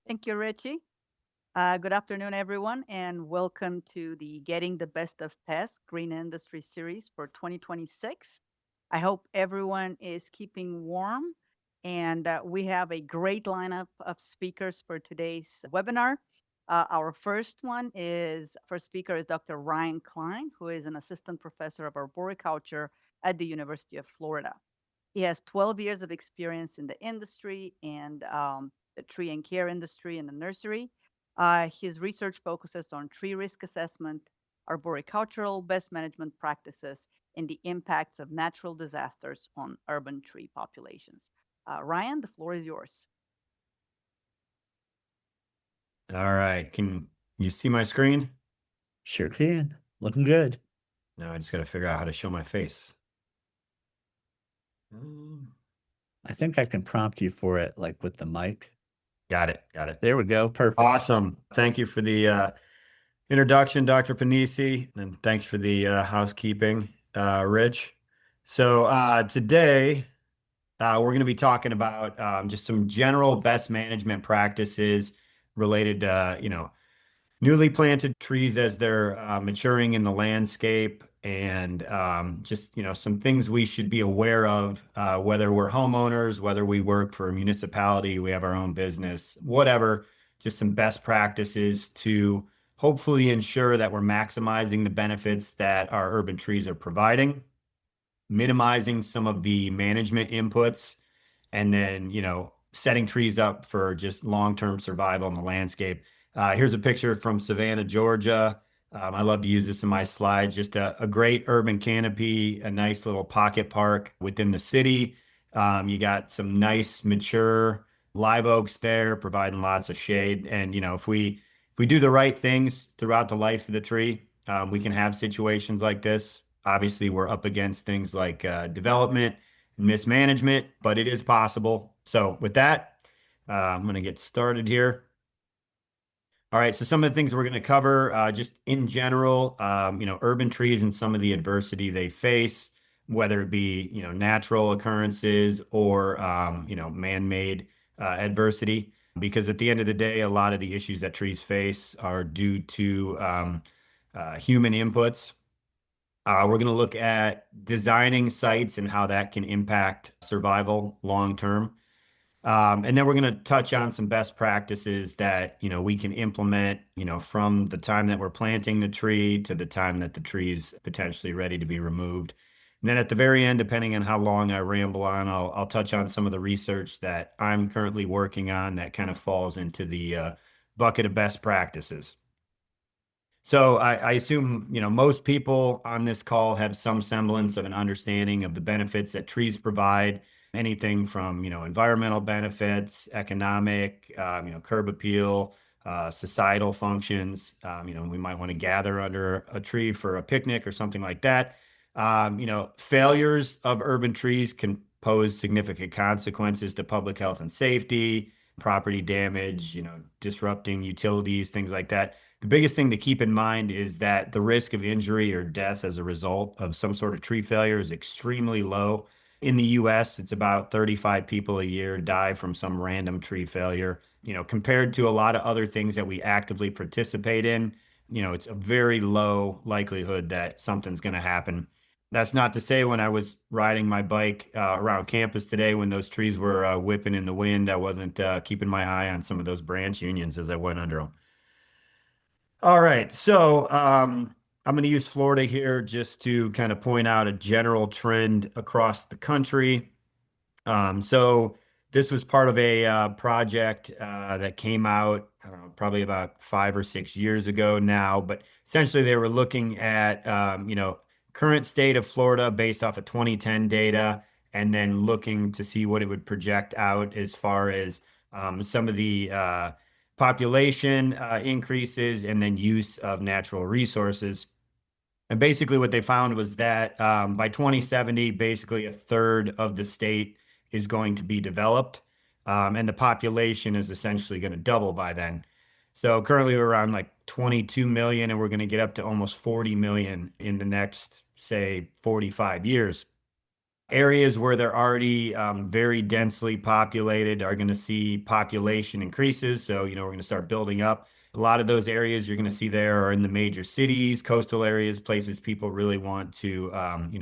Thank you, Richie. Good afternoon, everyone, and welcome to the Getting the Best of Pest Green Industry Series for 2026. I hope everyone is keeping warm, and we have a great lineup of speakers for today's webinar. Our first speaker is Dr. Ryan Klein, who is an assistant professor of arboriculture at the University of Florida. He has 12 years of experience in the industry and the tree and care industry and the nursery. His research focuses on tree risk assessment, arboricultural best management practices, and the impacts of natural disasters on urban tree populations. Ryan, the floor is yours. All right. Can you see my screen? Sure can. Looking good. No, I just got to figure out how to show my face. Um, I think I can prompt you for it, like with the mic. Got it. Got it. There we go. Perfect. Awesome. Thank you for the introduction, Dr. Panisi, and thanks for the housekeeping, Rich. So today we're going to be talking about just some general best management practices related to, newly planted trees as they're maturing in the landscape and just some things we should be aware of, whether we're homeowners, whether we work for a municipality, we have our own business, whatever. Just some best practices to hopefully ensure that we're maximizing the benefits that our urban trees are providing, minimizing some of the management inputs, and then setting trees up for just long-term survival in the landscape. Here's a picture from Savannah, Georgia. I love to use this in my slides. Just a great urban canopy, a nice little pocket park within the city. You got some nice mature live oaks there, providing lots of shade. And if we do the right things throughout the life of the tree, we can have situations like this. Obviously, we're up against things like development and mismanagement, but it is possible. So with that, I'm going to get started here. All right, so some of the things we're going to cover, just in general, urban trees and some of the adversity they face, whether it be, natural occurrences or, man-made adversity. Because at the end of the day, a lot of the issues that trees face are due to human inputs. We're going to look at designing sites and how that can impact survival long term. And then we're going to touch on some best practices that, we can implement, from the time that we're planting the tree to the time that the tree is potentially ready to be removed. And then at the very end, depending on how long I ramble on, I'll touch on some of the research that I'm currently working on that kind of falls into the bucket of best practices. So I assume, most people on this call have some semblance of an understanding of the benefits that trees provide, anything from, environmental benefits, economic, curb appeal, societal functions. We might want to gather under a tree for a picnic or something like that. Failures of urban trees can pose significant consequences to public health and safety, property damage, disrupting utilities, things like that. The biggest thing to keep in mind is that the risk of injury or death as a result of some sort of tree failure is extremely low. In the US, it's about 35 people a year die from some random tree failure. Compared to a lot of other things that we actively participate in, it's a very low likelihood that something's going to happen. That's not to say when I was riding my bike around campus today, when those trees were whipping in the wind, I wasn't keeping my eye on some of those branch unions as I went under them. All right. So I'm going to use Florida here just to kind of point out a general trend across the country. So this was part of a project that came out, I don't know, probably about 5 or 6 years ago now. But essentially, they were looking at, current state of Florida based off of 2010 data, and then looking to see what it would project out as far as some of the population increases and then use of natural resources. And basically, what they found was that by 2070, basically a third of the state is going to be developed, and the population is essentially going to double by then. So currently, we're around like 22 million, and we're going to get up to almost 40 million in the next, say, 45 years. Areas where they're already very densely populated are going to see population increases. So, we're going to start building up. A lot of those areas you're going to see there are in the major cities, coastal areas, places people really want to,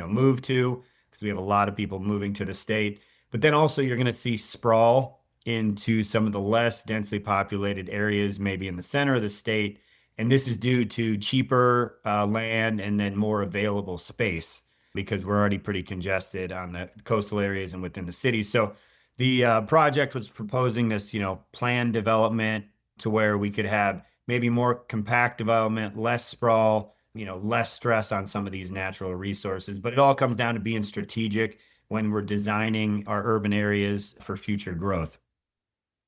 move to, because we have a lot of people moving to the state. But then also you're going to see sprawl into some of the less densely populated areas, maybe in the center of the state. And this is due to cheaper land and then more available space, because we're already pretty congested on the coastal areas and within the cities. So the project was proposing this, planned development to where we could have maybe more compact development, less sprawl, less stress on some of these natural resources. But it all comes down to being strategic when we're designing our urban areas for future growth.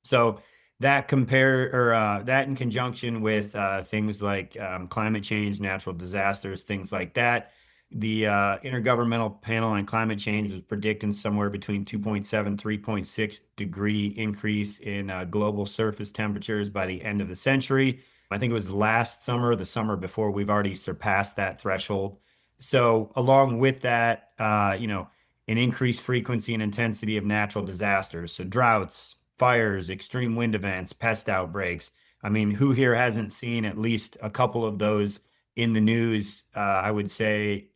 So that in conjunction with things like climate change, natural disasters, things like that. The Intergovernmental Panel on Climate Change was predicting somewhere between 2.7, 3.6 degree increase in global surface temperatures by the end of the century. I think it was last summer, the summer before, we've already surpassed that threshold. So along with that, an increased frequency and intensity of natural disasters. So droughts, fires, extreme wind events, pest outbreaks. I mean, who here hasn't seen at least a couple of those in the news? I would say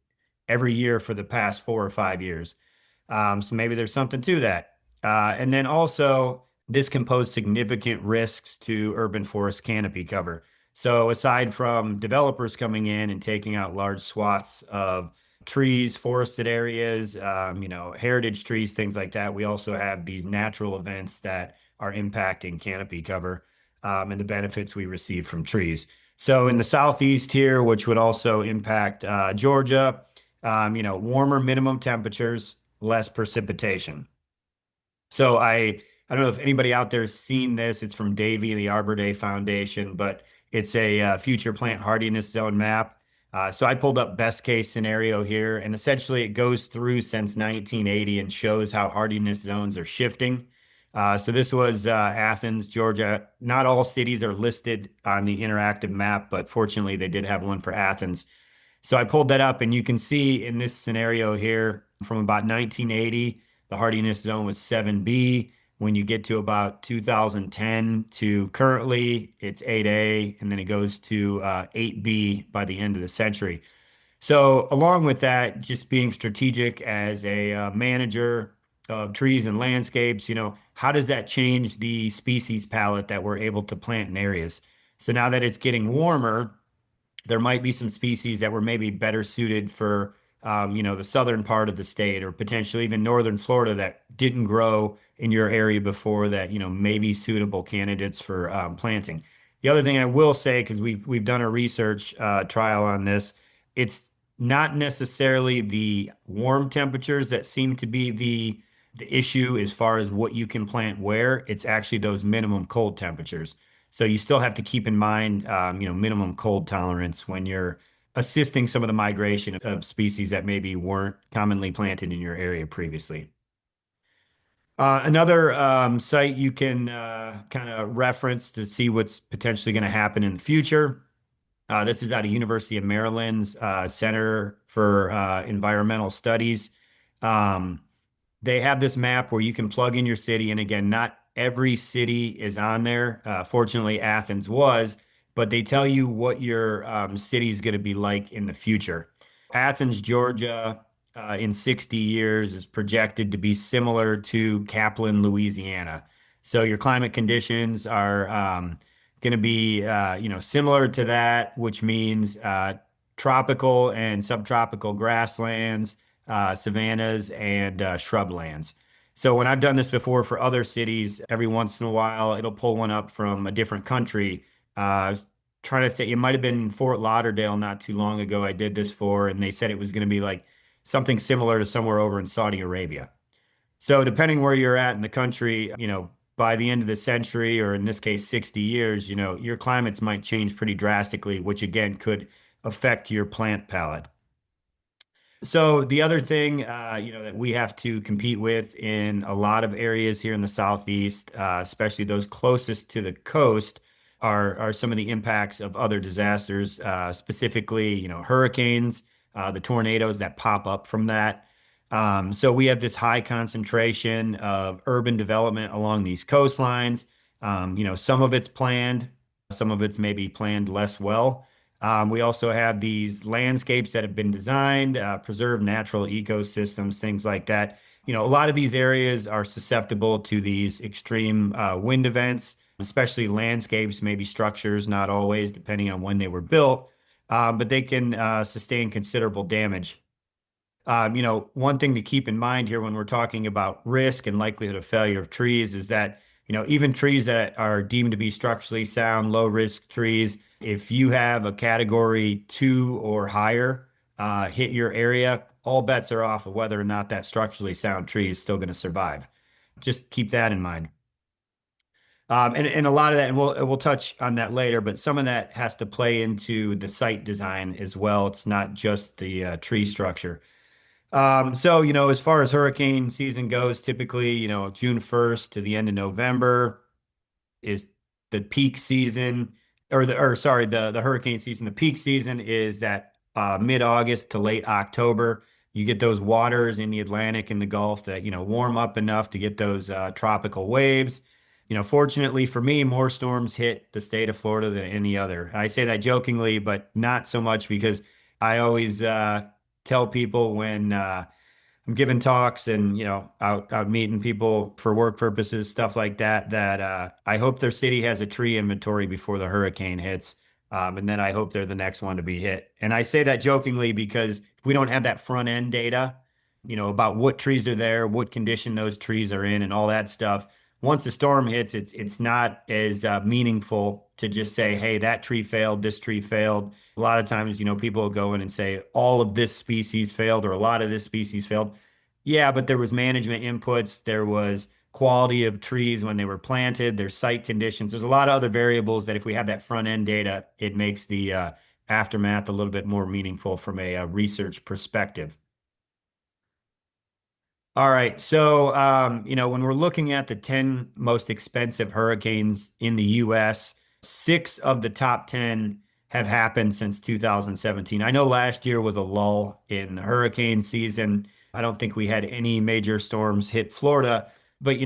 every year for the past 4 or 5 years. So maybe there's something to that. And then also, this can pose significant risks to urban forest canopy cover. So aside from developers coming in and taking out large swaths of trees, forested areas, heritage trees, things like that, we also have these natural events that are impacting canopy cover and the benefits we receive from trees. So in the southeast here, which would also impact Georgia, warmer minimum temperatures, less precipitation. So I don't know if anybody out there has seen this. It's from Davey and the Arbor Day Foundation, but it's a future plant hardiness zone map. So I pulled up best case scenario here, and essentially it goes through since 1980 and shows how hardiness zones are shifting. So this was Athens, Georgia. Not all cities are listed on the interactive map, but fortunately they did have one for Athens. So I pulled that up, and you can see in this scenario here from about 1980, the hardiness zone was 7B. When you get to about 2010 to currently, it's 8A, and then it goes to 8B by the end of the century. So along with that, just being strategic as a manager of trees and landscapes, how does that change the species palette that we're able to plant in areas? So now that it's getting warmer, there might be some species that were maybe better suited for, the southern part of the state, or potentially even northern Florida, that didn't grow in your area before, that, may be suitable candidates for planting. The other thing I will say, because we've done a research trial on this, it's not necessarily the warm temperatures that seem to be the issue as far as what you can plant where. It's actually those minimum cold temperatures. So you still have to keep in mind, minimum cold tolerance when you're assisting some of the migration of species that maybe weren't commonly planted in your area previously. Another site you can kind of reference to see what's potentially going to happen in the future. This is out of University of Maryland's Center for Environmental Studies. They have this map where you can plug in your city. And again, not every city is on there. Fortunately, Athens was, but they tell you what your city is going to be like in the future. Athens, Georgia, in 60 years is projected to be similar to Kaplan, Louisiana. So your climate conditions are going to be, similar to that, which means tropical and subtropical grasslands, savannas, and shrublands. So when I've done this before for other cities, every once in a while, it'll pull one up from a different country. I was trying to think, it might have been Fort Lauderdale not too long ago I did this for, and they said it was going to be like something similar to somewhere over in Saudi Arabia. So depending where you're at in the country, by the end of the century, or in this case, 60 years, your climates might change pretty drastically, which again could affect your plant palette. So the other thing, that we have to compete with in a lot of areas here in the Southeast, especially those closest to the coast, are some of the impacts of other disasters, specifically, hurricanes, the tornadoes that pop up from that. So we have this high concentration of urban development along these coastlines. Some of it's planned, some of it's maybe planned less well. We also have these landscapes that have been designed, preserve natural ecosystems, things like that. A lot of these areas are susceptible to these extreme wind events, especially landscapes, maybe structures, not always, depending on when they were built, but they can sustain considerable damage. One thing to keep in mind here when we're talking about risk and likelihood of failure of trees is that, even trees that are deemed to be structurally sound, low risk trees, if you have a category 2 or higher hit your area, all bets are off of whether or not that structurally sound tree is still going to survive. Just keep that in mind. And a lot of that, and we'll touch on that later, but some of that has to play into the site design as well. It's not just the tree structure. So, as far as hurricane season goes, typically, June 1st to the end of November is the peak season, or sorry, the hurricane season. The peak season is that mid-August to late October. You get those waters in the Atlantic and the Gulf that, warm up enough to get those tropical waves. Fortunately for me, more storms hit the state of Florida than any other. I say that jokingly, but not so much because I always tell people when I'm giving talks and out meeting people for work purposes, stuff like that, that I hope their city has a tree inventory before the hurricane hits. And then I hope they're the next one to be hit. And I say that jokingly because if we don't have that front end data, about what trees are there, what condition those trees are in, and all that stuff. Once the storm hits, it's not as meaningful to just say, hey, that tree failed, this tree failed. A lot of times, people will go in and say all of this species failed or a lot of this species failed. Yeah, but there was management inputs, there was quality of trees when they were planted, there's site conditions. There's a lot of other variables that if we have that front end data, it makes the aftermath a little bit more meaningful from a research perspective. All right. So, when we're looking at the 10 most expensive hurricanes in the US, 6 of the top 10 have happened since 2017. I know last year was a lull in hurricane season. I don't think we had any major storms hit Florida, but,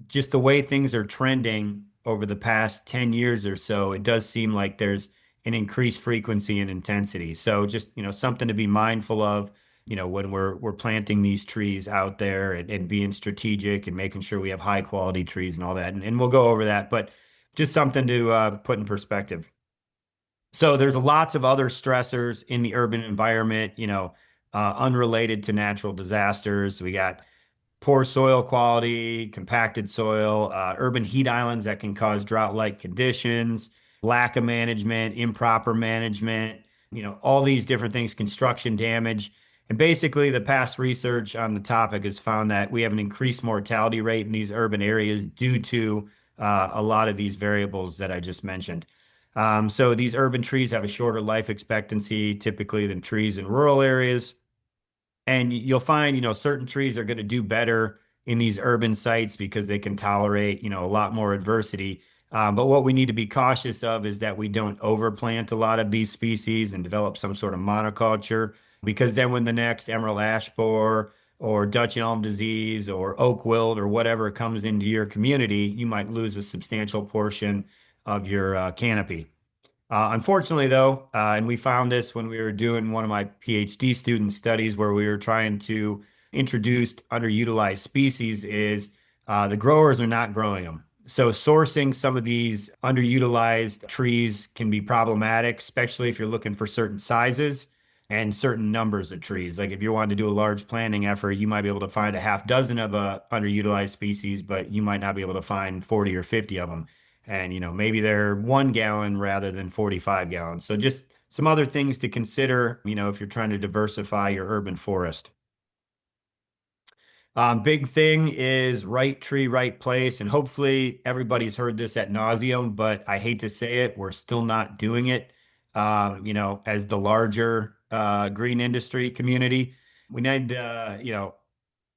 just the way things are trending over the past 10 years or so, it does seem like there's an increased frequency and intensity. So just, something to be mindful of when we're planting these trees out there and being strategic and making sure we have high quality trees and all that. And we'll go over that, but just something to put in perspective. So there's lots of other stressors in the urban environment, unrelated to natural disasters. We got poor soil quality, compacted soil, urban heat islands that can cause drought-like conditions, lack of management, improper management, all these different things, construction damage. And basically, the past research on the topic has found that we have an increased mortality rate in these urban areas due to a lot of these variables that I just mentioned. So these urban trees have a shorter life expectancy typically than trees in rural areas. And you'll find, certain trees are going to do better in these urban sites because they can tolerate, a lot more adversity. But what we need to be cautious of is that we don't overplant a lot of these species and develop some sort of monoculture, because then when the next emerald ash borer or Dutch elm disease or oak wilt or whatever comes into your community, you might lose a substantial portion of your canopy. Unfortunately, though, and we found this when we were doing one of my PhD student studies where we were trying to introduce underutilized species, is the growers are not growing them. So sourcing some of these underutilized trees can be problematic, especially if you're looking for certain sizes and certain numbers of trees. Like if you're wanting to do a large planting effort, you might be able to find a half dozen of a underutilized species, but you might not be able to find 40 or 50 of them. And, maybe they're 1 gallon rather than 45 gallons. So just some other things to consider, if you're trying to diversify your urban forest. Big thing is right tree, right place. And hopefully everybody's heard this ad nauseum, but I hate to say it, we're still not doing it. As the larger green industry community, we need to,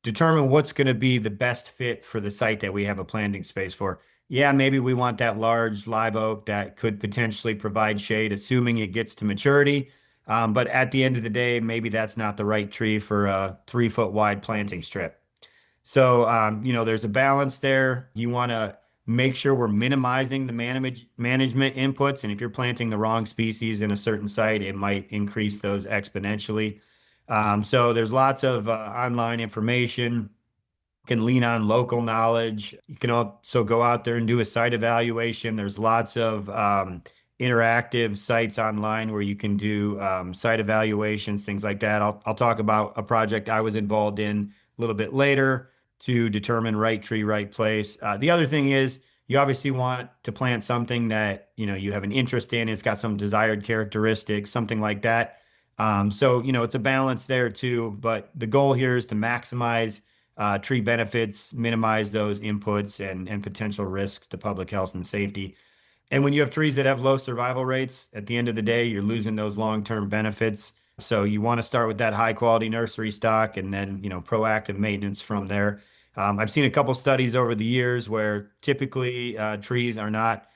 determine what's going to be the best fit for the site that we have a planting space for. Yeah, maybe we want that large live oak that could potentially provide shade, assuming it gets to maturity. But at the end of the day, maybe that's not the right tree for a 3 foot wide planting strip. So, there's a balance there. You want to make sure we're minimizing the management inputs. And if you're planting the wrong species in a certain site, it might increase those exponentially. So there's lots of online information. Can lean on local knowledge. You can also go out there and do a site evaluation. There's lots of interactive sites online where you can do site evaluations, things like that. I'll talk about a project I was involved in a little bit later to determine right tree, right place. The other thing is you obviously want to plant something that you have an interest in. It's got some desired characteristics, something like that. So it's a balance there too. But the goal here is to maximize tree benefits, minimize those inputs and potential risks to public health and safety. And when you have trees that have low survival rates, at the end of the day, you're losing those long-term benefits. So you want to start with that high quality nursery stock and then, proactive maintenance from there. I've seen a couple studies over the years where typically trees are not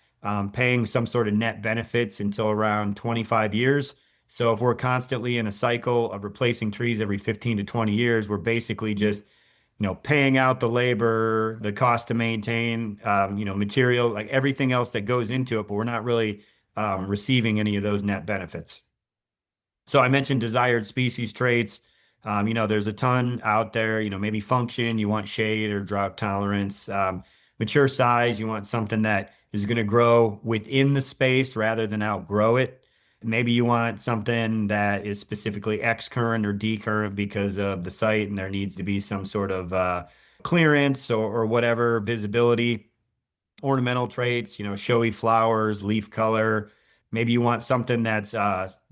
paying some sort of net benefits until around 25 years. So if we're constantly in a cycle of replacing trees every 15 to 20 years, we're basically just paying out the labor, the cost to maintain, material, like everything else that goes into it, but we're not really receiving any of those net benefits. So I mentioned desired species traits. There's a ton out there, maybe function, you want shade or drought tolerance, mature size, you want something that is going to grow within the space rather than outgrow it. Maybe you want something that is specifically X current or D current because of the site, and there needs to be some sort of clearance or whatever visibility. Ornamental traits, showy flowers, leaf color. Maybe you want something that's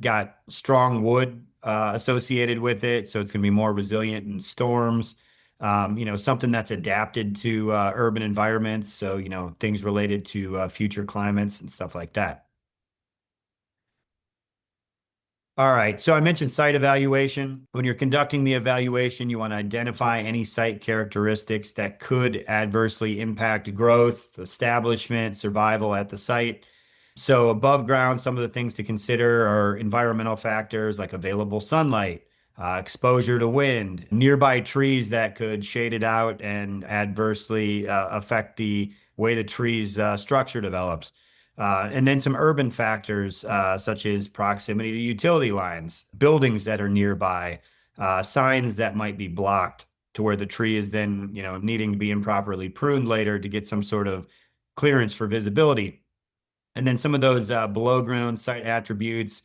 got strong wood associated with it, so it's going to be more resilient in storms. Something that's adapted to urban environments, so things related to future climates and stuff like that. All right, so I mentioned site evaluation. When you're conducting the evaluation, you want to identify any site characteristics that could adversely impact growth, establishment, survival at the site. So above ground, some of the things to consider are environmental factors like available sunlight, exposure to wind, nearby trees that could shade it out and adversely affect the way the tree's structure develops. And then some urban factors, such as proximity to utility lines, buildings that are nearby, signs that might be blocked to where the tree is then, needing to be improperly pruned later to get some sort of clearance for visibility. And then some of those below ground site attributes,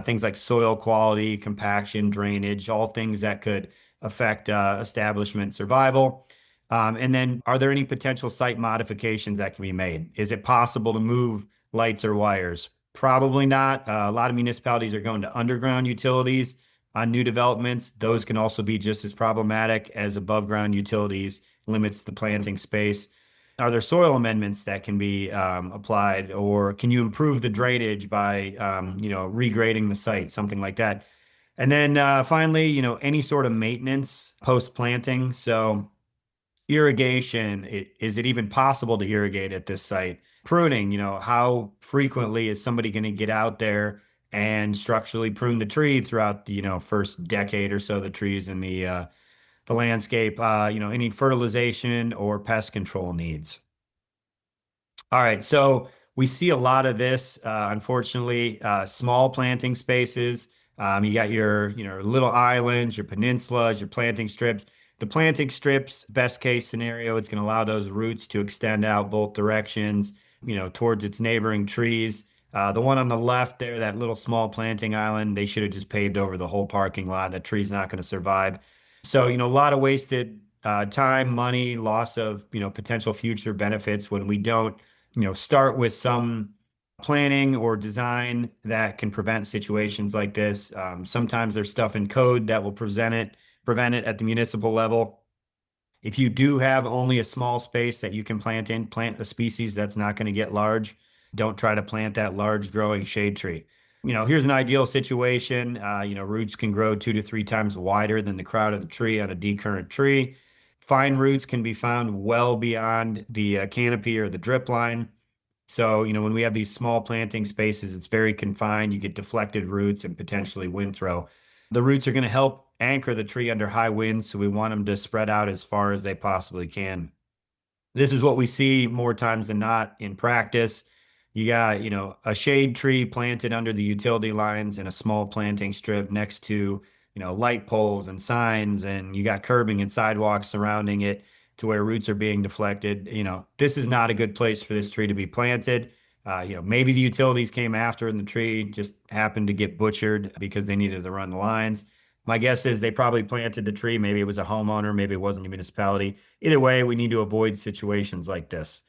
things like soil quality, compaction, drainage, all things that could affect establishment survival. And then are there any potential site modifications that can be made? Is it possible to move lights or wires? Probably not. A lot of municipalities are going to underground utilities on new developments. Those can also be just as problematic as above ground utilities, limits the planting space. Are there soil amendments that can be applied, or can you improve the drainage by, regrading the site, something like that? And then finally, any sort of maintenance post planting. So irrigation, is it even possible to irrigate at this site? Pruning, how frequently is somebody going to get out there and structurally prune the tree throughout the, first decade or so the trees in the landscape? Any fertilization or pest control needs. All right, so we see a lot of this, unfortunately, small planting spaces. You got your, little islands, your peninsulas, your planting strips. The planting strips, best case scenario, it's going to allow those roots to extend out both directions, towards its neighboring trees. The one on the left there, that little small planting island, they should have just paved over the whole parking lot. That tree's not going to survive. So, a lot of wasted time, money, loss of, potential future benefits when we don't start with some planning or design that can prevent situations like this. Sometimes there's stuff in code that will prevent it at the municipal level. If you do have only a small space that you can plant a species that's not going to get large. Don't try to plant that large growing shade tree. Here's an ideal situation. Roots can grow 2 to 3 times wider than the crown of the tree on a decurrent tree. Fine roots can be found well beyond the canopy or the drip line. So, when we have these small planting spaces, it's very confined. You get deflected roots and potentially wind throw. The roots are going to help anchor the tree under high winds, so we want them to spread out as far as they possibly can. This is what we see more times than not in practice. You got, a shade tree planted under the utility lines and a small planting strip next to, light poles and signs, and you got curbing and sidewalks surrounding it to where roots are being deflected. This is not a good place for this tree to be planted. Maybe the utilities came after and the tree just happened to get butchered because they needed to run the lines. My guess is they probably planted the tree. Maybe it was a homeowner, maybe it wasn't a municipality. Either way, we need to avoid situations like this.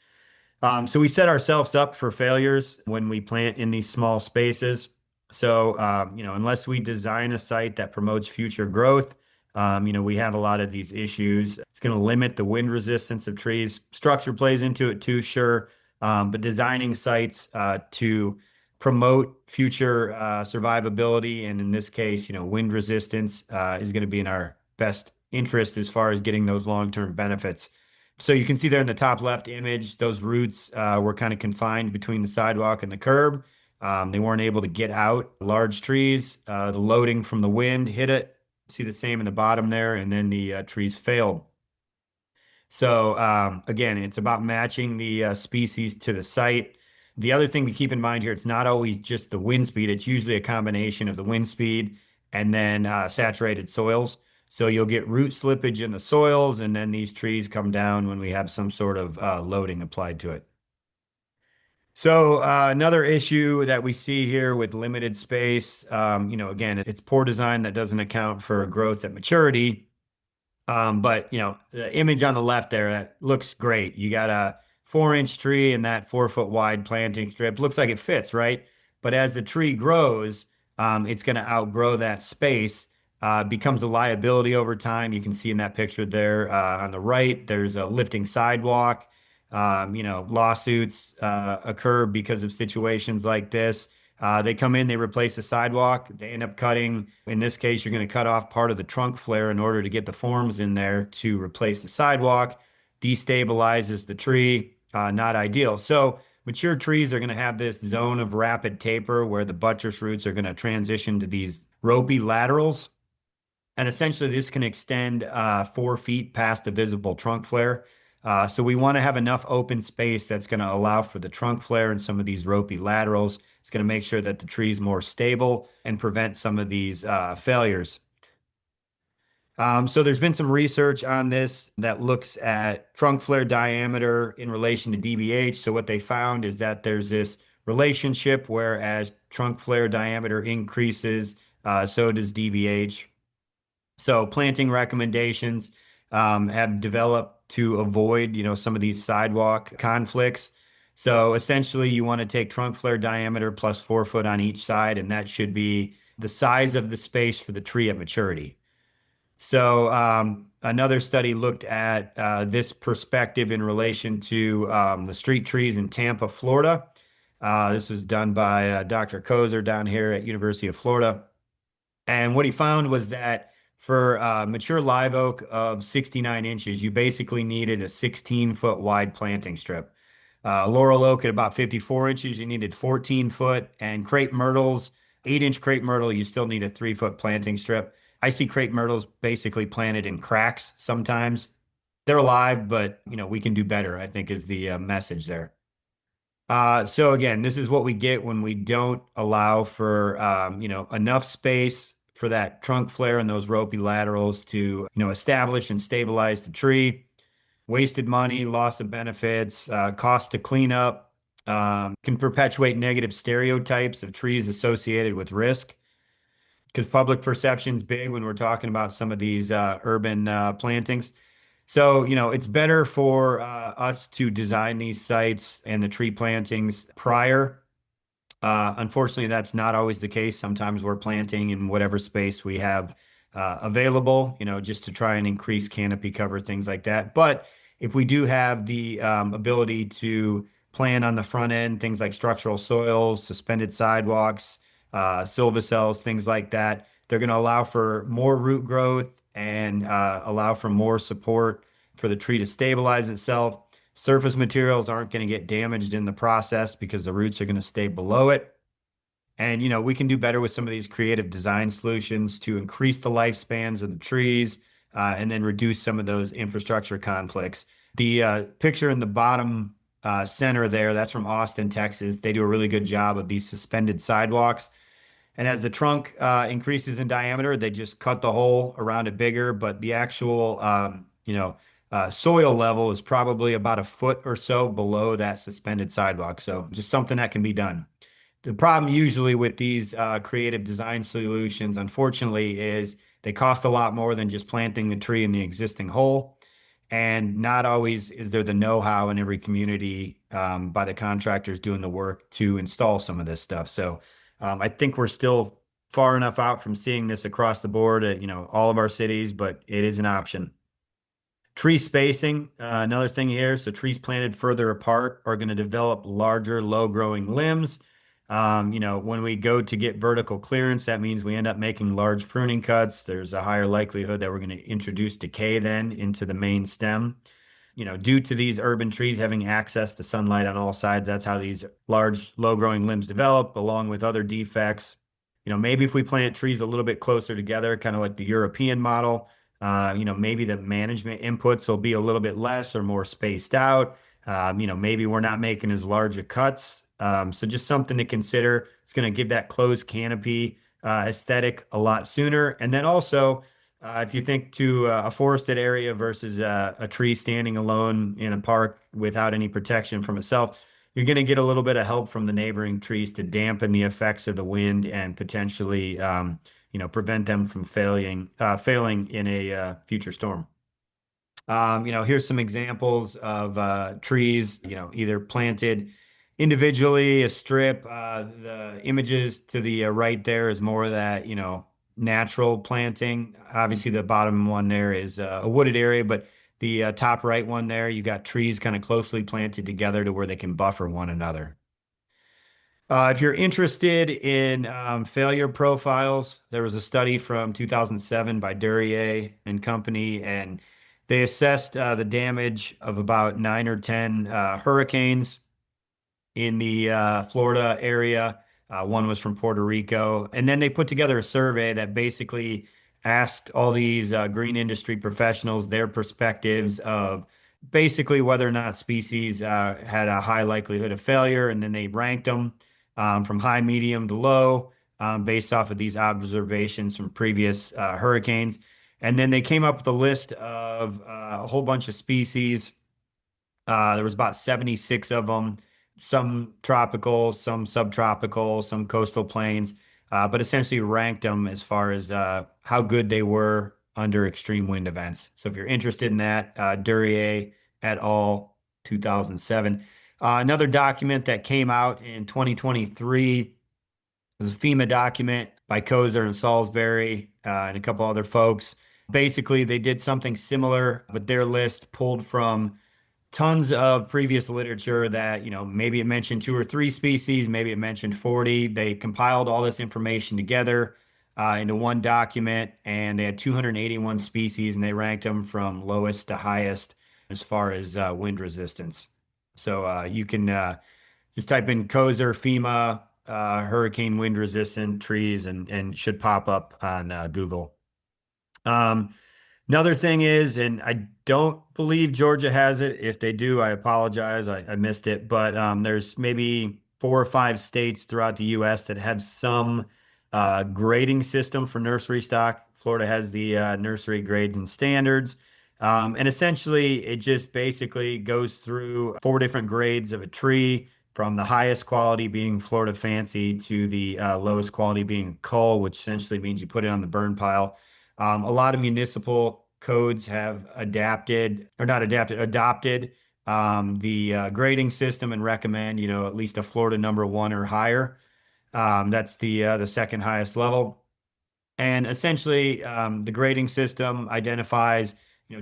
So we set ourselves up for failures when we plant in these small spaces. So, unless we design a site that promotes future growth, we have a lot of these issues. It's going to limit the wind resistance of trees. Structure plays into it too, sure. But designing sites to promote future survivability, and in this case, wind resistance is going to be in our best interest as far as getting those long-term benefits. So you can see there in the top left image, those roots were kind of confined between the sidewalk and the curb. They weren't able to get out. Large trees, the loading from the wind hit it. See the same in the bottom there, and then the trees failed. So again, it's about matching the species to the site. The other thing to keep in mind here, it's not always just the wind speed. It's usually a combination of the wind speed and then saturated soils. So you'll get root slippage in the soils, and then these trees come down when we have some sort of loading applied to it. So another issue that we see here with limited space, again, it's poor design that doesn't account for growth at maturity. But the image on the left there, that looks great. You got a 4-inch tree and that 4-foot wide planting strip. Looks like it fits, right? But as the tree grows, it's going to outgrow that space, becomes a liability over time. You can see in that picture there on the right, there's a lifting sidewalk. Lawsuits occur because of situations like this. They come in, they replace the sidewalk. They end up cutting, in this case, you're going to cut off part of the trunk flare in order to get the forms in there to replace the sidewalk. Destabilizes the tree, not ideal. So mature trees are going to have this zone of rapid taper where the buttress roots are going to transition to these ropey laterals. And essentially this can extend 4 feet past the visible trunk flare. So we want to have enough open space that's going to allow for the trunk flare and some of these ropey laterals. It's going to make sure that the tree is more stable and prevent some of these failures. So there's been some research on this that looks at trunk flare diameter in relation to DBH. So what they found is that there's this relationship where as trunk flare diameter increases, so does DBH. So planting recommendations have developed to avoid, some of these sidewalk conflicts. So essentially you want to take trunk flare diameter plus 4 foot on each side, and that should be the size of the space for the tree at maturity. So another study looked at this perspective in relation to the street trees in Tampa, Florida. This was done by Dr. Kozer down here at University of Florida. And what he found was that for mature live oak of 69 inches, you basically needed a 16-foot wide planting strip. Laurel oak at about 54 inches, you needed 14 foot. And crepe myrtles, 8-inch crepe myrtle, you still need a 3-foot planting strip. I see crepe myrtles basically planted in cracks sometimes. They're alive, but we can do better, I think is the message there. So again, this is what we get when we don't allow for enough space for that trunk flare and those ropey laterals to establish and stabilize the tree. Wasted money, loss of benefits, cost to clean up, can perpetuate negative stereotypes of trees associated with risk, because public perception is big when we're talking about some of these urban plantings. So, it's better for us to design these sites and the tree plantings prior. Unfortunately, that's not always the case. Sometimes we're planting in whatever space we have available, just to try and increase canopy cover, things like that. But if we do have the ability to plan on the front end, things like structural soils, suspended sidewalks, silvicells, things like that, they're going to allow for more root growth and allow for more support for the tree to stabilize itself. Surface materials aren't going to get damaged in the process because the roots are going to stay below it. And, we can do better with some of these creative design solutions to increase the lifespans of the trees and then reduce some of those infrastructure conflicts. The picture in the bottom center there, that's from Austin, Texas. They do a really good job of these suspended sidewalks. And as the trunk increases in diameter, they just cut the hole around it bigger. But the actual, soil level is probably about a foot or so below that suspended sidewalk. So just something that can be done. The problem usually with these creative design solutions, unfortunately, is they cost a lot more than just planting the tree in the existing hole. And not always is there the know-how in every community by the contractors doing the work to install some of this stuff. So I think we're still far enough out from seeing this across the board at, all of our cities, but it is an option. Tree spacing, another thing here. So trees planted further apart are going to develop larger, low-growing limbs. When we go to get vertical clearance, that means we end up making large pruning cuts. There's a higher likelihood that we're going to introduce decay then into the main stem. Due to these urban trees having access to sunlight on all sides, that's how these large, low-growing limbs develop, along with other defects. Maybe if we plant trees a little bit closer together, kind of like the European model, maybe the management inputs will be a little bit less or more spaced out. Maybe we're not making as large a cuts. So just something to consider. It's going to give that closed canopy aesthetic a lot sooner. And then also, if you think to a forested area versus a tree standing alone in a park without any protection from itself, you're going to get a little bit of help from the neighboring trees to dampen the effects of the wind and potentially, prevent them from failing in a future storm. Here's some examples of trees, either planted individually, a strip. The images to the right there is more of that, natural planting. Obviously, the bottom one there is a wooded area, but the top right one there, you got trees kind of closely planted together to where they can buffer one another. If you're interested in failure profiles, there was a study from 2007 by Duryea and company, and they assessed the damage of about 9 or 10 hurricanes in the Florida area. One was from Puerto Rico. And then they put together a survey that basically asked all these green industry professionals their perspectives of basically whether or not species had a high likelihood of failure. And then they ranked them from high, medium to low based off of these observations from previous hurricanes. And then they came up with a list of a whole bunch of species. There was about 76 of them, some tropical, some subtropical, some coastal plains, but essentially ranked them as far as how good they were under extreme wind events. So if you're interested in that, Duryea et al. 2007. Another document that came out in 2023 was a FEMA document by Kozer and Salisbury and a couple other folks. Basically, they did something similar, but their list pulled from tons of previous literature that, maybe it mentioned 2 or 3 species, maybe it mentioned 40. They compiled all this information together into one document, and they had 281 species, and they ranked them from lowest to highest as far as wind resistance. So you can just type in Kozer FEMA hurricane wind resistant trees and should pop up on Google. Another thing is, and I don't believe Georgia has it. If they do, I apologize. I missed it. But there's maybe 4 or 5 states throughout the U.S. that have some grading system for nursery stock. Florida has the nursery grades and standards. And essentially, it just basically goes through 4 different grades of a tree, from the highest quality being Florida Fancy to the lowest quality being cull, which essentially means you put it on the burn pile. A lot of municipal codes have adopted the grading system and recommend, at least a Florida number 1 or higher. That's the second highest level. And essentially, the grading system identifies,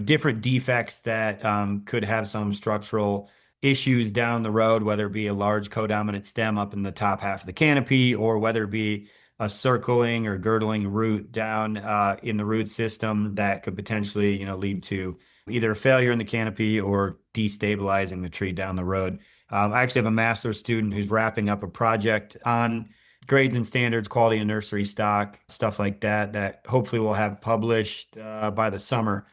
different defects that could have some structural issues down the road, whether it be a large codominant stem up in the top half of the canopy, or whether it be a circling or girdling root down in the root system that could potentially, lead to either a failure in the canopy or destabilizing the tree down the road. I actually have a master's student who's wrapping up a project on grades and standards, quality of nursery stock, stuff like that, that hopefully we'll have published by the summer.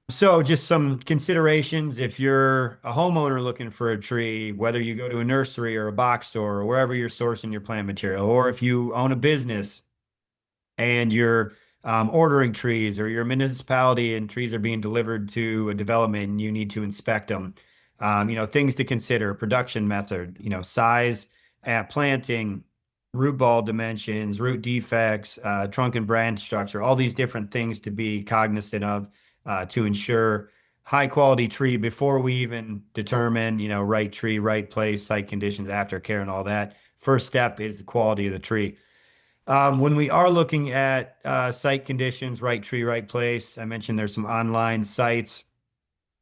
So just some considerations if you're a homeowner looking for a tree, whether you go to a nursery or a box store or wherever you're sourcing your plant material, or if you own a business and you're ordering trees, or you're a municipality and trees are being delivered to a development and you need to inspect them. Things to consider: production method, size at planting, root ball dimensions, root defects, trunk and branch structure, all these different things to be cognizant of to ensure high quality tree before we even determine, right tree, right place, site conditions, aftercare, and all that. First step is the quality of the tree. When we are looking at site conditions, right tree, right place, I mentioned there's some online sites.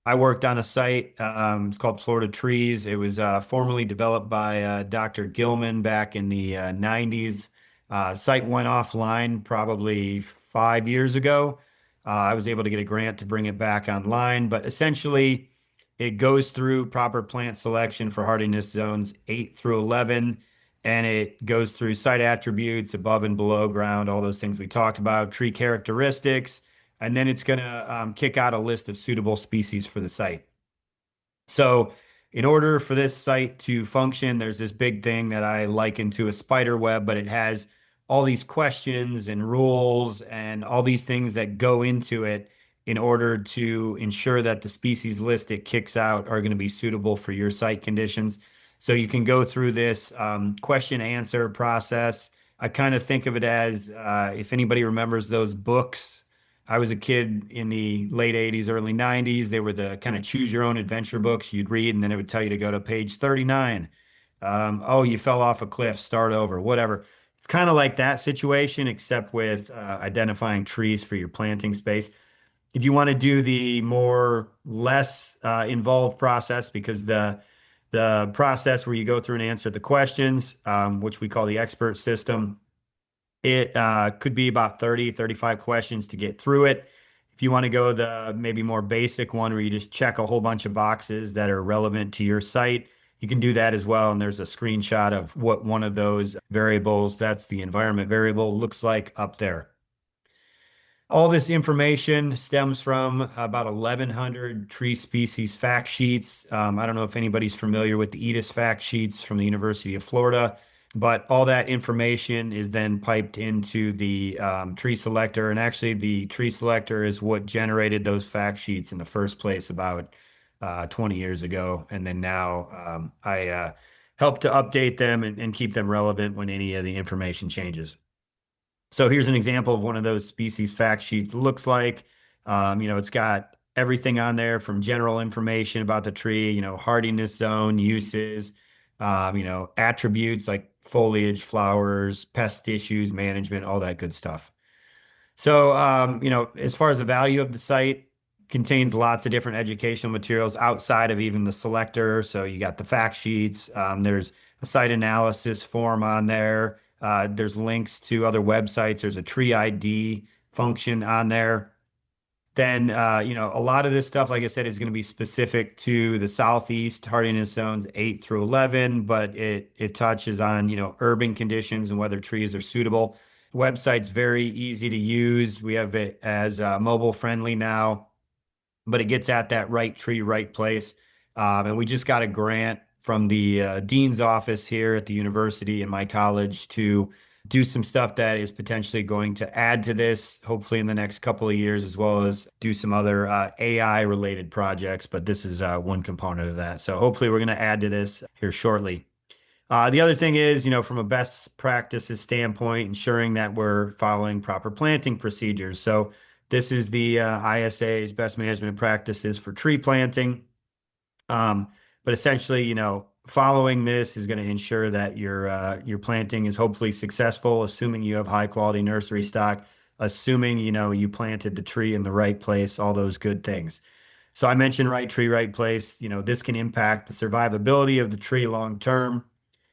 I worked on a site. It's called Florida Trees. It was formerly developed by Dr. Gilman back in the 90s. Site went offline probably 5 years ago. I was able to get a grant to bring it back online, but essentially it goes through proper plant selection for hardiness zones 8 through 11, and it goes through site attributes, above and below ground, all those things we talked about, tree characteristics, and then it's going to kick out a list of suitable species for the site. So in order for this site to function, there's this big thing that I liken to a spider web, but it has all these questions and rules and all these things that go into it in order to ensure that the species list it kicks out are going to be suitable for your site conditions. So you can go through this question answer process. I kind of think of it as if anybody remembers those books. I was a kid in the late 80s, early 90s. They were the kind of choose your own adventure books you'd read, and then it would tell you to go to page 39. Oh, you fell off a cliff, start over, whatever. It's kind of like that situation, except with identifying trees for your planting space. If you want to do the more less involved process, because the process where you go through and answer the questions, which we call the expert system, it could be about 30, 35 questions to get through it. If you want to go the maybe more basic one where you just check a whole bunch of boxes that are relevant to your site, you can do that as well. And there's a screenshot of what one of those variables, that's the environment variable, looks like up there. All this information stems from about 1,100 tree species fact sheets. I don't know if anybody's familiar with the EDIS fact sheets from the University of Florida, but all that information is then piped into the tree selector. And actually, the tree selector is what generated those fact sheets in the first place about 20 years ago. And then now I help to update them and keep them relevant when any of the information changes. So here's an example of one of those species fact sheets. It looks like, it's got everything on there from general information about the tree, hardiness zone, uses, attributes like foliage, flowers, pest issues, management, all that good stuff. So, as far as the value of the site, contains lots of different educational materials outside of even the selector. So you got the fact sheets. There's a site analysis form on there. There's links to other websites. There's a tree ID function on there. Then, a lot of this stuff, like I said, is going to be specific to the Southeast hardiness zones 8 through 11, but it touches on, urban conditions and whether trees are suitable. Website's very easy to use. We have it as mobile friendly now, but it gets at that right tree, right place. And we just got a grant from the dean's office here at the university and my college to do some stuff that is potentially going to add to this, hopefully in the next couple of years, as well as do some other AI related projects. But this is one component of that. So hopefully we're going to add to this here shortly. The other thing is, from a best practices standpoint, ensuring that we're following proper planting procedures. So this is the ISA's best management practices for tree planting. But essentially, following this is going to ensure that your planting is hopefully successful, assuming you have high quality nursery stock, assuming, you planted the tree in the right place, all those good things. So I mentioned right tree, right place. This can impact the survivability of the tree long term.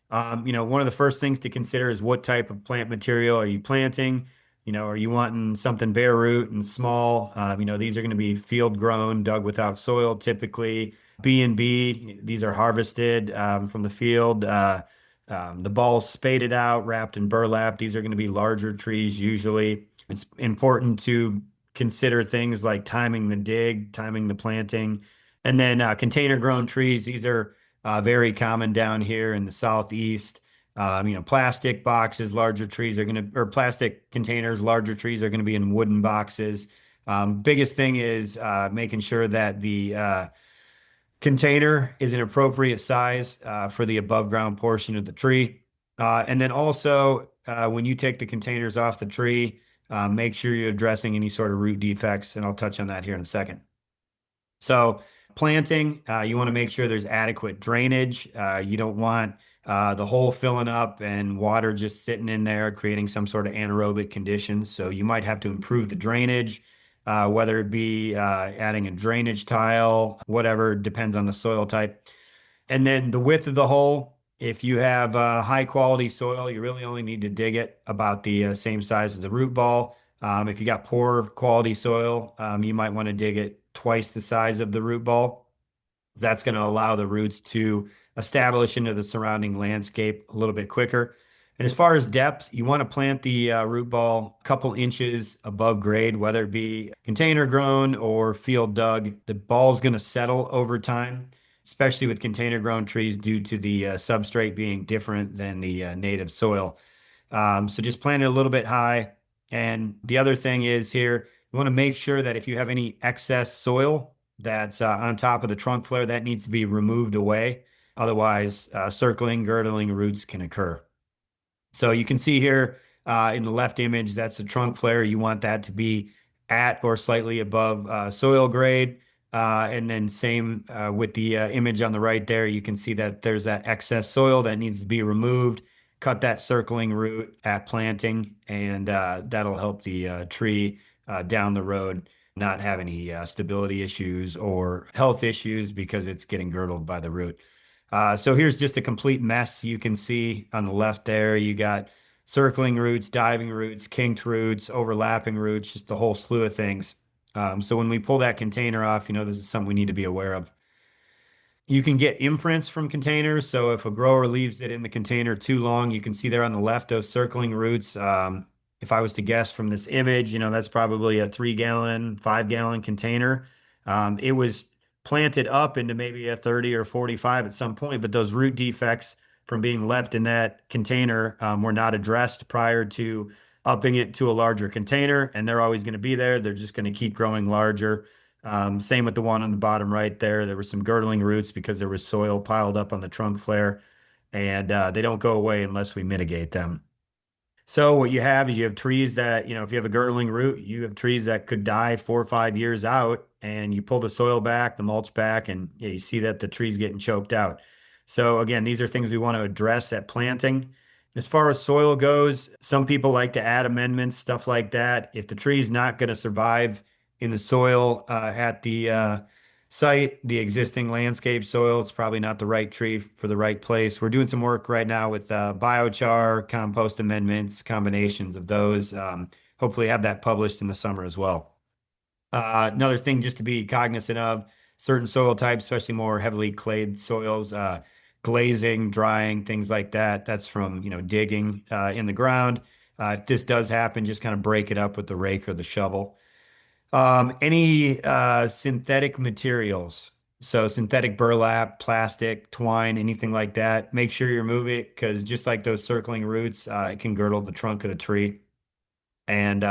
One of the first things to consider is what type of plant material are you planting? Are you wanting something bare root and small? These are going to be field grown, dug without soil typically. B&B, these are harvested from the field. The balls spaded out, wrapped in burlap. These are going to be larger trees usually. It's important to consider things like timing the dig, timing the planting, and then container grown trees. These are very common down here in the Southeast. Plastic boxes, larger trees are going to, or plastic containers, larger trees are going to be in wooden boxes. Biggest thing is making sure that the container is an appropriate size for the above ground portion of the tree. And then also, when you take the containers off the tree, make sure you're addressing any sort of root defects, and I'll touch on that here in a second. So planting, you want to make sure there's adequate drainage. You don't want the hole filling up and water just sitting in there, creating some sort of anaerobic conditions. So you might have to improve the drainage, whether it be adding a drainage tile, whatever, depends on the soil type. And then the width of the hole, if you have high quality soil, you really only need to dig it about the same size as the root ball. If you got poor quality soil, you might want to dig it twice the size of the root ball. That's going to allow the roots to establish into the surrounding landscape a little bit quicker. And as far as depth, you want to plant the root ball a couple inches above grade, whether it be container grown or field dug. The ball is going to settle over time, especially with container grown trees due to the substrate being different than the native soil. So just plant it a little bit high. And the other thing is here, you want to make sure that if you have any excess soil that's on top of the trunk flare, that needs to be removed away. Otherwise, circling, girdling roots can occur. So you can see here in the left image, that's the trunk flare. You want that to be at or slightly above soil grade. And then same with the image on the right there, you can see that there's that excess soil that needs to be removed. Cut that circling root at planting, and that'll help the tree down the road not have any stability issues or health issues because it's getting girdled by the root. So here's just a complete mess. You can see on the left there, you got circling roots, diving roots, kinked roots, overlapping roots, just a whole slew of things. So when we pull that container off, this is something we need to be aware of. You can get imprints from containers. So if a grower leaves it in the container too long, you can see there on the left those circling roots. If I was to guess from this image, that's probably a 3-gallon, 5-gallon container. It was planted up into maybe a 30 or 45 at some point, but those root defects from being left in that container were not addressed prior to upping it to a larger container, and they're always going to be there. They're just going to keep growing larger. Same with the one on the bottom right there. There were some girdling roots because there was soil piled up on the trunk flare, and they don't go away unless we mitigate them. So what you have is you have trees that, if you have a girdling root, you have trees that could die 4 or 5 years out, and you pull the soil back, the mulch back, and you see that the tree's getting choked out. So again, these are things we want to address at planting. As far as soil goes, some people like to add amendments, stuff like that. If the tree's not going to survive in the soil at the site, the existing landscape soil, it's probably not the right tree for the right place. We're doing some work right now with biochar, compost amendments, combinations of those. Hopefully have that published in the summer as well. Another thing just to be cognizant of, certain soil types, especially more heavily clayed soils, glazing, drying, things like that. That's from, digging in the ground. If this does happen, just kind of break it up with the rake or the shovel. Any synthetic materials, so synthetic burlap, plastic, twine, anything like that, make sure you remove it because just like those circling roots, it can girdle the trunk of the tree and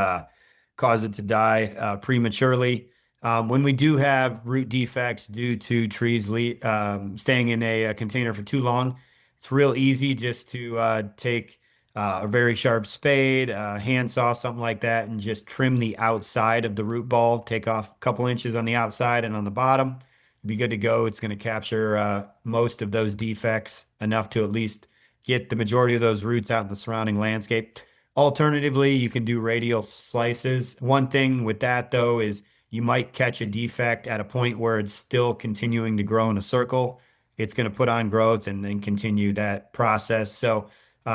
cause it to die prematurely. When we do have root defects due to trees staying in a container for too long, it's real easy just to take a very sharp spade, a handsaw, something like that, and just trim the outside of the root ball, take off a couple inches on the outside and on the bottom. Be good to go. It's going to capture most of those defects, enough to at least get the majority of those roots out in the surrounding landscape. Alternatively, you can do radial slices. One thing with that, though, is you might catch a defect at a point where it's still continuing to grow in a circle. It's going to put on growth and then continue that process. So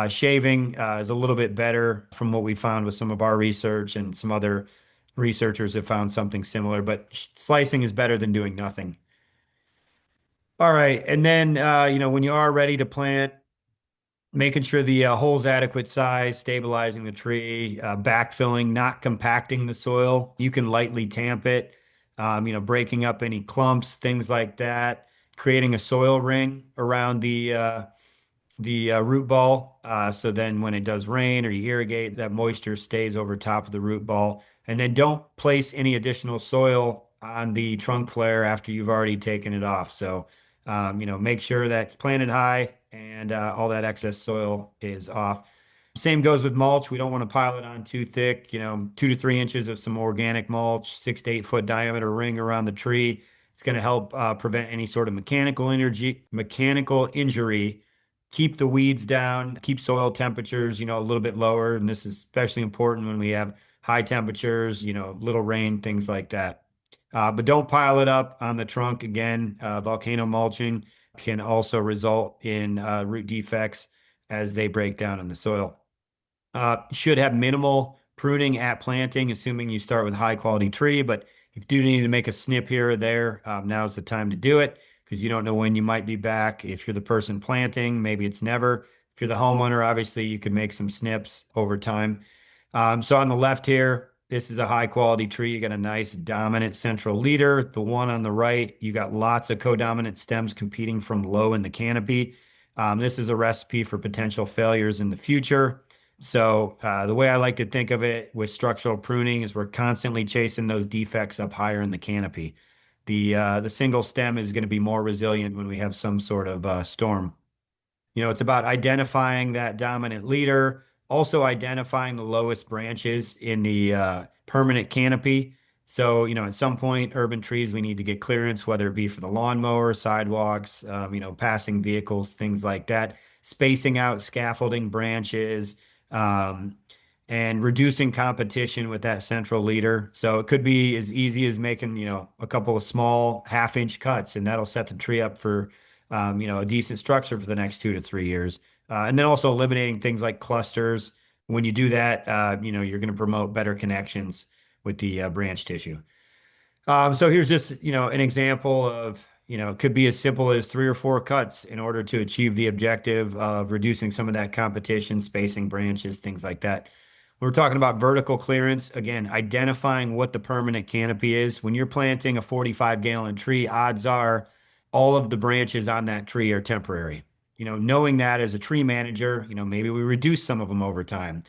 Shaving is a little bit better from what we found with some of our research, and some other researchers have found something similar, but slicing is better than doing nothing. All right. And then, when you are ready to plant, making sure the hole's adequate size, stabilizing the tree, backfilling, not compacting the soil. You can lightly tamp it, breaking up any clumps, things like that, creating a soil ring around the root ball. So then when it does rain or you irrigate, that moisture stays over top of the root ball. And then don't place any additional soil on the trunk flare after you've already taken it off. So, make sure that it's planted high and all that excess soil is off. Same goes with mulch. We don't want to pile it on too thick, 2 to 3 inches of some organic mulch, 6 to 8 foot diameter ring around the tree. It's going to help prevent any sort of mechanical injury, keep the weeds down, keep soil temperatures, a little bit lower. And this is especially important when we have high temperatures, little rain, things like that. But don't pile it up on the trunk. Again, volcano mulching can also result in root defects as they break down in the soil. Should have minimal pruning at planting, assuming you start with high quality tree. But if you do need to make a snip here or there, now's the time to do it, because you don't know when you might be back. If you're the person planting, maybe it's never. If you're the homeowner, obviously you can make some snips over time. So on the left here, this is a high quality tree. You got a nice dominant central leader. The one on the right, you got lots of codominant stems competing from low in the canopy. This is a recipe for potential failures in the future. So the way I like to think of it with structural pruning is we're constantly chasing those defects up higher in the canopy. The single stem is going to be more resilient when we have some sort of storm. It's about identifying that dominant leader, also identifying the lowest branches in the permanent canopy. So, at some point, urban trees, we need to get clearance, whether it be for the lawnmower, sidewalks, passing vehicles, things like that, spacing out scaffolding branches, um, and reducing competition with that central leader. So it could be as easy as making, a couple of small 1/2 inch cuts, and that'll set the tree up for a decent structure for the next 2 to 3 years. And then also eliminating things like clusters. When you do that, you're going to promote better connections with the branch tissue. So here's just, an example of, it could be as simple as 3 or 4 cuts in order to achieve the objective of reducing some of that competition, spacing branches, things like that. We're talking about vertical clearance. Again, identifying what the permanent canopy is. When you're planting a 45-gallon tree, odds are all of the branches on that tree are temporary. Knowing that as a tree manager, maybe we reduce some of them over time.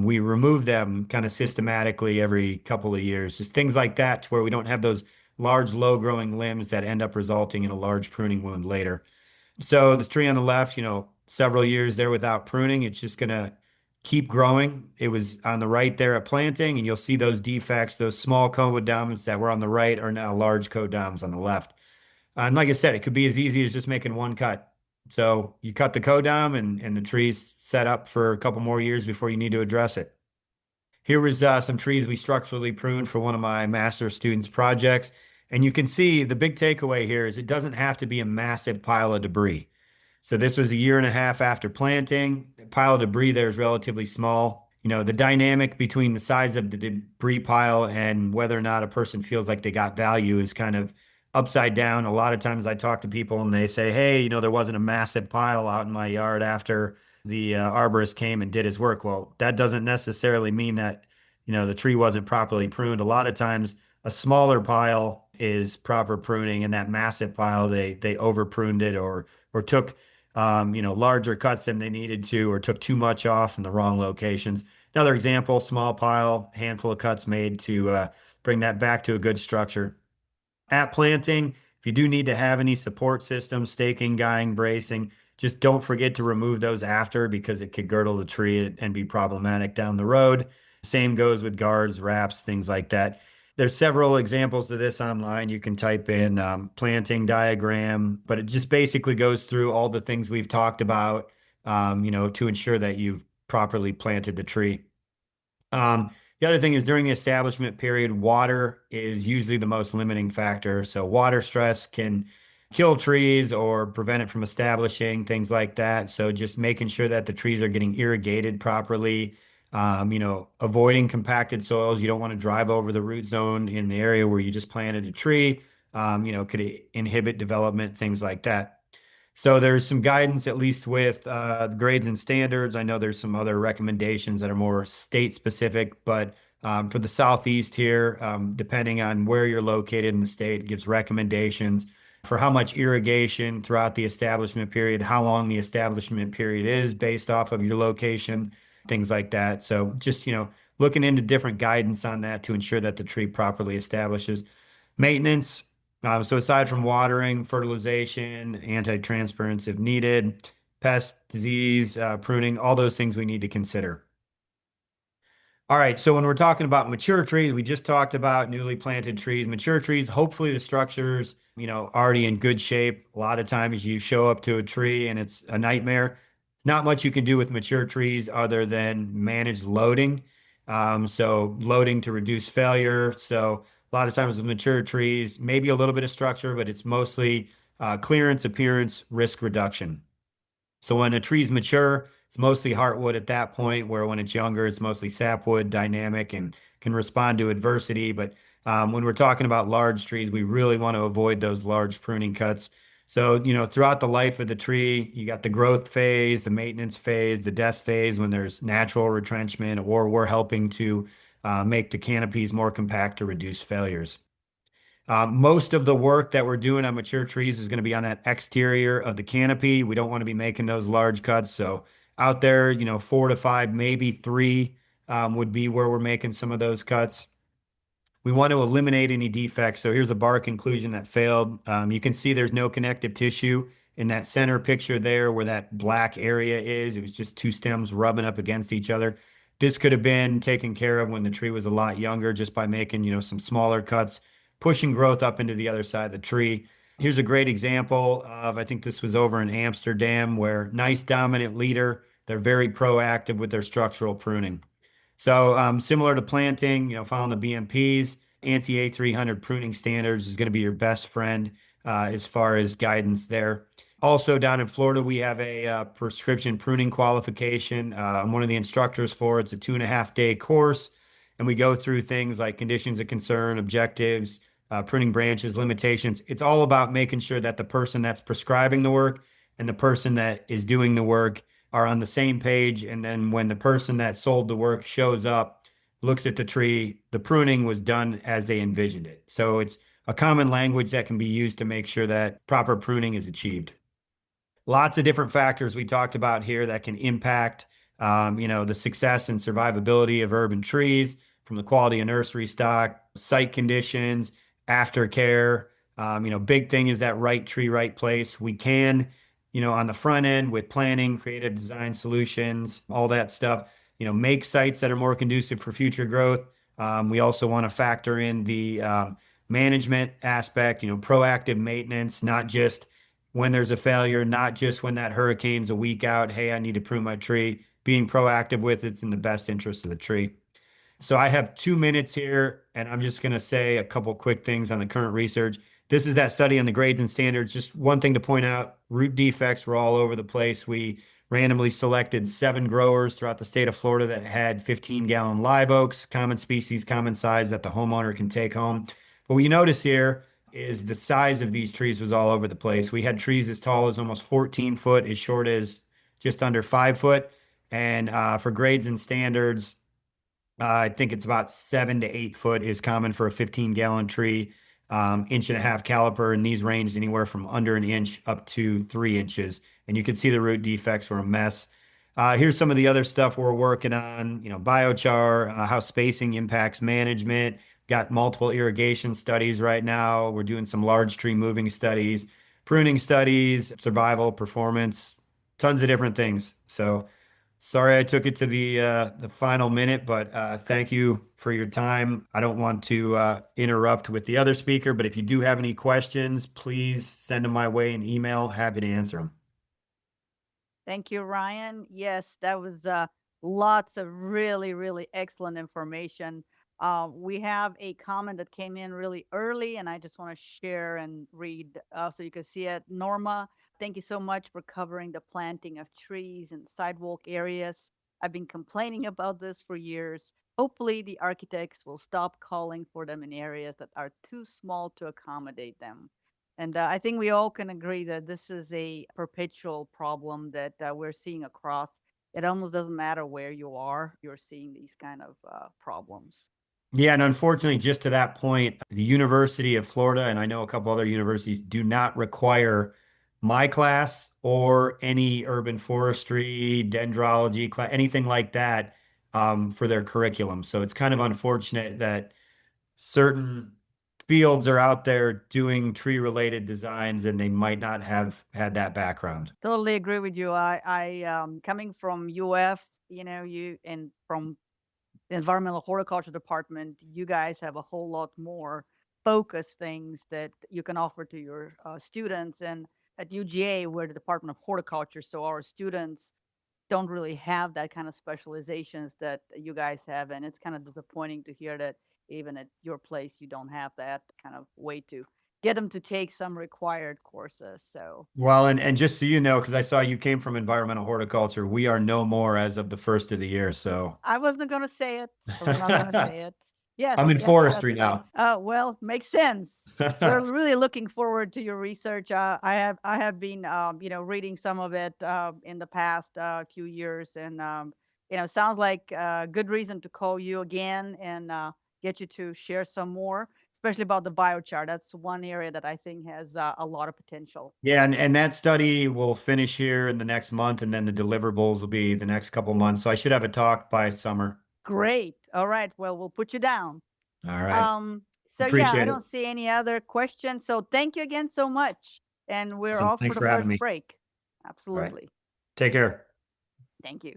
We remove them kind of systematically every couple of years, just things like that, to where we don't have those large, low-growing limbs that end up resulting in a large pruning wound later. So the tree on the left, several years there without pruning, it's just going to keep growing. It was on the right there at planting, and you'll see those defects, those small codoms that were on the right are now large codoms on the left. And like I said, it could be as easy as just making one cut. So you cut the codom, and the tree's set up for a couple more years before you need to address it. Here was some trees we structurally pruned for one of my master's students' projects. And you can see the big takeaway here is it doesn't have to be a massive pile of debris. So this was a year and a half after planting. The pile of debris there is relatively small. The dynamic between the size of the debris pile and whether or not a person feels like they got value is kind of upside down. A lot of times I talk to people and they say, hey, there wasn't a massive pile out in my yard after the arborist came and did his work. Well, that doesn't necessarily mean that, the tree wasn't properly pruned. A lot of times a smaller pile is proper pruning, and that massive pile, they over pruned it, or took larger cuts than they needed to, or took too much off in the wrong locations. Another example, small pile, handful of cuts made to bring that back to a good structure. At planting, if you do need to have any support systems, staking, guying, bracing, just don't forget to remove those after, because it could girdle the tree and be problematic down the road. Same goes with guards, wraps, things like that. There's several examples of this online. You can type in planting diagram, but it just basically goes through all the things we've talked about, to ensure that you've properly planted the tree. The other thing is, during the establishment period, water is usually the most limiting factor. So water stress can kill trees or prevent it from establishing, things like that. So just making sure that the trees are getting irrigated properly, avoiding compacted soils. You don't want to drive over the root zone in the area where you just planted a tree. Could inhibit development, things like that. So there's some guidance, at least with grades and standards. I know there's some other recommendations that are more state specific, but for the Southeast here, depending on where you're located in the state, it gives recommendations for how much irrigation throughout the establishment period, how long the establishment period is based off of your location, things like that. So just, looking into different guidance on that to ensure that the tree properly establishes. Maintenance. So aside from watering, fertilization, anti-transference if needed, pest, disease, pruning, all those things we need to consider. All right, so when we're talking about mature trees, we just talked about newly planted trees. Mature trees, hopefully the structure's, already in good shape. A lot of times you show up to a tree and it's a nightmare. Not much you can do with mature trees other than manage loading. So loading to reduce failure. So a lot of times with mature trees, maybe a little bit of structure, but it's mostly clearance, appearance, risk reduction. So when a tree's mature, it's mostly heartwood at that point, where when it's younger, it's mostly sapwood, dynamic, and can respond to adversity. But when we're talking about large trees, we really want to avoid those large pruning cuts. So, throughout the life of the tree, you got the growth phase, the maintenance phase, the death phase when there's natural retrenchment, or we're helping to make the canopies more compact to reduce failures. Most of the work that we're doing on mature trees is going to be on that exterior of the canopy. We don't want to be making those large cuts. So out there, 4 to 5, maybe 3 would be where we're making some of those cuts. We want to eliminate any defects. So here's a bark inclusion that failed. You can see there's no connective tissue in that center picture there where that black area is. It was just 2 stems rubbing up against each other. This could have been taken care of when the tree was a lot younger just by making, some smaller cuts, pushing growth up into the other side of the tree. Here's a great example of, I think this was over in Amsterdam, where nice dominant leader, they're very proactive with their structural pruning. So similar to planting, following the BMPs, ANSI A300 pruning standards is going to be your best friend as far as guidance there. Also down in Florida, we have a prescription pruning qualification. I'm one of the instructors for it. It's a 2.5-day course. And we go through things like conditions of concern, objectives, pruning branches, limitations. It's all about making sure that the person that's prescribing the work and the person that is doing the work are on the same page. And then when the person that sold the work shows up, looks at the tree, the pruning was done as they envisioned it. So it's a common language that can be used to make sure that proper pruning is achieved. Lots of different factors we talked about here that can impact, the success and survivability of urban trees, from the quality of nursery stock, site conditions, aftercare. Big thing is that right tree, right place. We can, on the front end with planning, creative design solutions, all that stuff, make sites that are more conducive for future growth. We also want to factor in the management aspect, proactive maintenance, not just when there's a failure, not just when that hurricane's a week out. Hey, I need to prune my tree. Being proactive with it's in the best interest of the tree. So I have 2 minutes here, and I'm just going to say a couple quick things on the current research. This is that study on the grades and standards. Just one thing to point out, root defects were all over the place. We randomly selected 7 growers throughout the state of Florida that had 15-gallon live oaks, common species, common size that the homeowner can take home. But what you notice here is the size of these trees was all over the place. We had trees as tall as almost 14 foot, as short as just under 5 foot. And for grades and standards, I think it's about 7 to 8 foot is common for a 15-gallon tree, 1.5 caliper, and these ranged anywhere from under an inch up to 3 inches. And you can see the root defects were a mess. Here's some of the other stuff we're working on, biochar, how spacing impacts management. Got multiple irrigation studies right now. We're doing some large tree moving studies, pruning studies, survival, performance, tons of different things. So sorry I took it to the final minute, but thank you for your time. I don't want to interrupt with the other speaker, but if you do have any questions, please send them my way in email. Happy to answer them. Thank you, Ryan. Yes, that was lots of really, really excellent information. We have a comment that came in really early, and I just want to share and read so you can see it. Norma, thank you so much for covering the planting of trees in sidewalk areas. I've been complaining about this for years. Hopefully, the architects will stop calling for them in areas that are too small to accommodate them. And I think we all can agree that this is a perpetual problem that we're seeing across. It almost doesn't matter where you are, you're seeing these kind of problems. Yeah, and unfortunately, just to that point, the University of Florida, and I know a couple other universities, do not require my class or any urban forestry, dendrology class, anything like that, for their curriculum. So it's kind of unfortunate that certain fields are out there doing tree-related designs and they might not have had that background. Totally agree with you. I coming from UF, you and from the environmental horticulture department, you guys have a whole lot more focused things that you can offer to your students. And at UGA, we're the Department of Horticulture, so our students don't really have that kind of specializations that you guys have, and it's kind of disappointing to hear that even at your place you don't have that kind of way to get them to take some required courses. So Well, and just so you know, because I saw you came from environmental horticulture, we are no more as of the first of the year. So I wasn't going to say it. I was not going to say it. Yes, I'm in yes, yes. forestry now. Well, makes sense. We're really looking forward to your research. I have been reading some of it in the past few years, and sounds like a good reason to call you again and get you to share some more, especially about the biochar. That's one area that I think has a lot of potential. Yeah, and that study will finish here in the next month, and then the deliverables will be the next couple months. So I should have a talk by summer. Great. All right. Well, we'll put you down. All right. Um, so yeah, I Appreciate it. don't see any other questions. So thank you again so much. And we're Awesome. off for Thanks the for having first me. break. All right. Absolutely. Take care. Thank you.